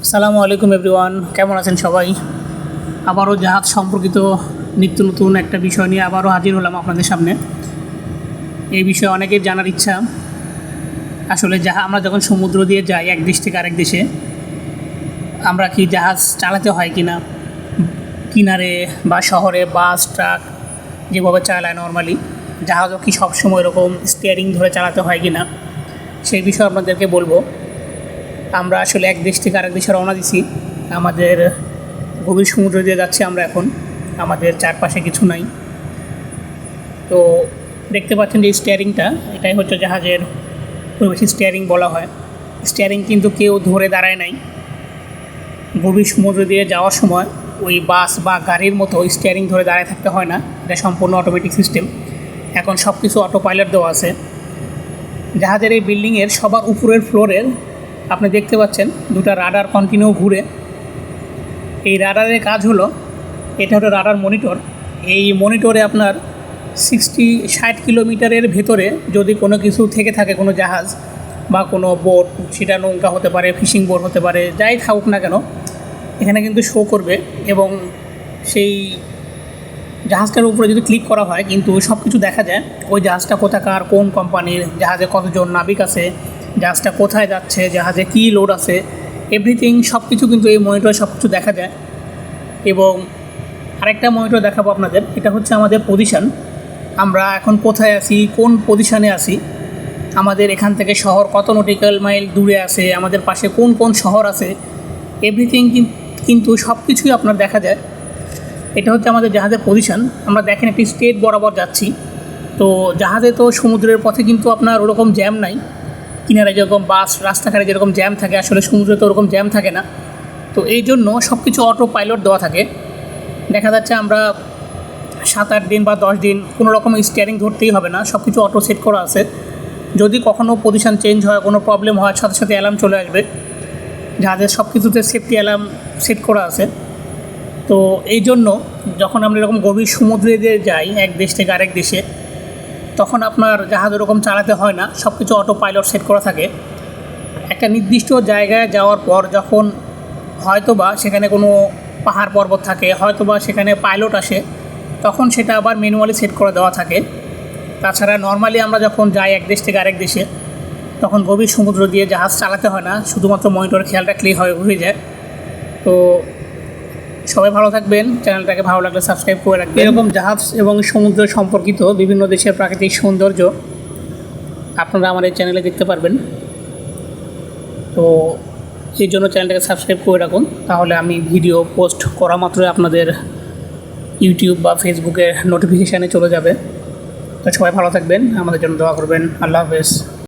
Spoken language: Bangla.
আসসালামু আলাইকুম এভরিওয়ান, কেমন আছেন সবাই? আবারও জাহাজ সম্পর্কিত নিত্য নতুন একটা বিষয় নিয়ে আবারও হাজির হলাম আপনাদের সামনে। এই বিষয়ে অনেকের জানার ইচ্ছা। আসলে আমরা যখন সমুদ্র দিয়ে যাই এক দেশ থেকে আরেক দেশে, আমরা কি জাহাজ চালাতে হয় কি না, কিনারে বা শহরে বাস ট্রাক যেভাবে চালায় নর্মালি, জাহাজও কি সবসময় এরকম স্টিয়ারিং ধরে চালাতে হয় কি না, সেই বিষয়ে আপনাদেরকে বলবো। আমরা আসলে এক দেশ থেকে আরেক দেশে রওনা দিছি, আমাদের গভীর সমুদ্র দিয়ে যাচ্ছি আমরা এখন, আমাদের চারপাশে কিছু নাই। তো দেখতে পাচ্ছেন যে স্টিয়ারিংটা, এটাই হচ্ছে জাহাজের খুব বেশি স্টিয়ারিং বলা হয়। স্টিয়ারিং কিন্তু কেউ ধরে দাঁড়ায় নাই। গভীর সমুদ্র দিয়ে যাওয়ার সময় ওই বাস বা গাড়ির মতো স্টিয়ারিং ধরে দাঁড়ায় থাকতে হয় না, এটা সম্পূর্ণ অটোমেটিক সিস্টেম। এখন সব কিছু অটো পাইলট দেওয়া আছে। জাহাজের এই বিল্ডিংয়ের সবার উপরের ফ্লোরের আপনি দেখতে পাচ্ছেন দুটো রাডার কন্টিনিউ ঘুরে। এই রাডারের কাজ হলো, এটা হলো রাডার মনিটর। এই মনিটরে আপনার 60 কিলোমিটারের ভেতরে যদি কোনো কিছু থেকে থাকে, কোনো জাহাজ বা কোনো বোট, সেটা নৌকা হতে পারে, ফিশিং বোট হতে পারে, যাই থাকুক না কেন, এখানে কিন্তু শো করবে। এবং সেই জাহাজটার উপরে যদি ক্লিক করা হয় কিন্তু সব কিছু দেখা যায়। ওই জাহাজটা কোথাকার, কোন কোম্পানির, জাহাজে কতজন নাবিক আছে, জাহাজটা কোথায় যাচ্ছে, জাহাজে কী লোড আছে, এভরিথিং সব কিছু কিন্তু এই মনিটরে সব কিছু দেখা যায়। এবং আরেকটা মনিটর দেখাবো আপনাদের, এটা হচ্ছে আমাদের পজিশন। আমরা এখন কোথায় আছি, কোন পজিশানে আছি, আমাদের এখান থেকে শহর কত নটিক্যাল মাইল দূরে আছে, আমাদের পাশে কোন কোন শহর আছে, এভরিথিং কিন্তু সব কিছুই আপনার দেখা যায়। এটা হচ্ছে আমাদের জাহাজের পজিশন। আমরা দেখেন একটি স্টেট বরাবর যাচ্ছি। তো জাহাজে তো সমুদ্রের পথে কিন্তু আপনার ওরকম জ্যাম নাই। কিনারে যেরকম বাস রাস্তাঘাটে যেরকম জ্যাম থাকে, আসলে সমুদ্রে তো ওরকম জ্যাম থাকে না। তো এই জন্য সব কিছু অটো পাইলট দেওয়া থাকে। দেখা যাচ্ছে আমরা 7-8 দিন বা 10 দিন কোনো রকম স্টিয়ারিং ধরতেই হবে না, সব কিছু অটো সেট করা আছে। যদি কখনও পজিশান চেঞ্জ হয়, কোনো প্রবলেম হয়, সাথে সাথে অ্যালার্ম চলে আসবে। জাহাজের সব কিছুতে সেফটি অ্যালার্ম সেট করা আছে। তো এই জন্য যখন আমরা এরকম গভীর সমুদ্রে দিয়ে যাই এক দেশ থেকে আরেক দেশে, তখন আপনার জাহাজ ওরকম চালাতে হয় না, সব কিছু অটো পাইলট সেট করা থাকে। একটা নির্দিষ্ট জায়গায় যাওয়ার পর যখন হয়তোবা সেখানে কোনো পাহাড় পর্বত থাকে, হয়তোবা সেখানে পাইলট আসে, তখন সেটা আবার ম্যানুয়ালি সেট করে দেওয়া থাকে। তাছাড়া নর্মালি আমরা যখন যাই এক দেশ থেকে আরেক দেশে, তখন গভীর সমুদ্র দিয়ে জাহাজ চালাতে হয় না, শুধুমাত্র মনিটরের খেয়াল রাখলেই হয়ে যায়। তো সবাই ভালো থাকবেন, চ্যানেলটাকে ভালো লাগলে সাবস্ক্রাইব করে রাখবেন। এরকম জাহাজ এবং সমুদ্র সম্পর্কিত বিভিন্ন দেশের প্রাকৃতিক সৌন্দর্য আপনারা আমার এই চ্যানেলে দেখতে পারবেন। তো এই জন্য চ্যানেলটাকে সাবস্ক্রাইব করে রাখুন, তাহলে আমি ভিডিও পোস্ট করা মাত্রই আপনাদের ইউটিউব বা ফেসবুকে নোটিফিকেশানে চলে যাবে। তো সবাই ভালো থাকবেন, আমাদের জন্য দোয়া করবেন। আল্লাহ হাফেজ।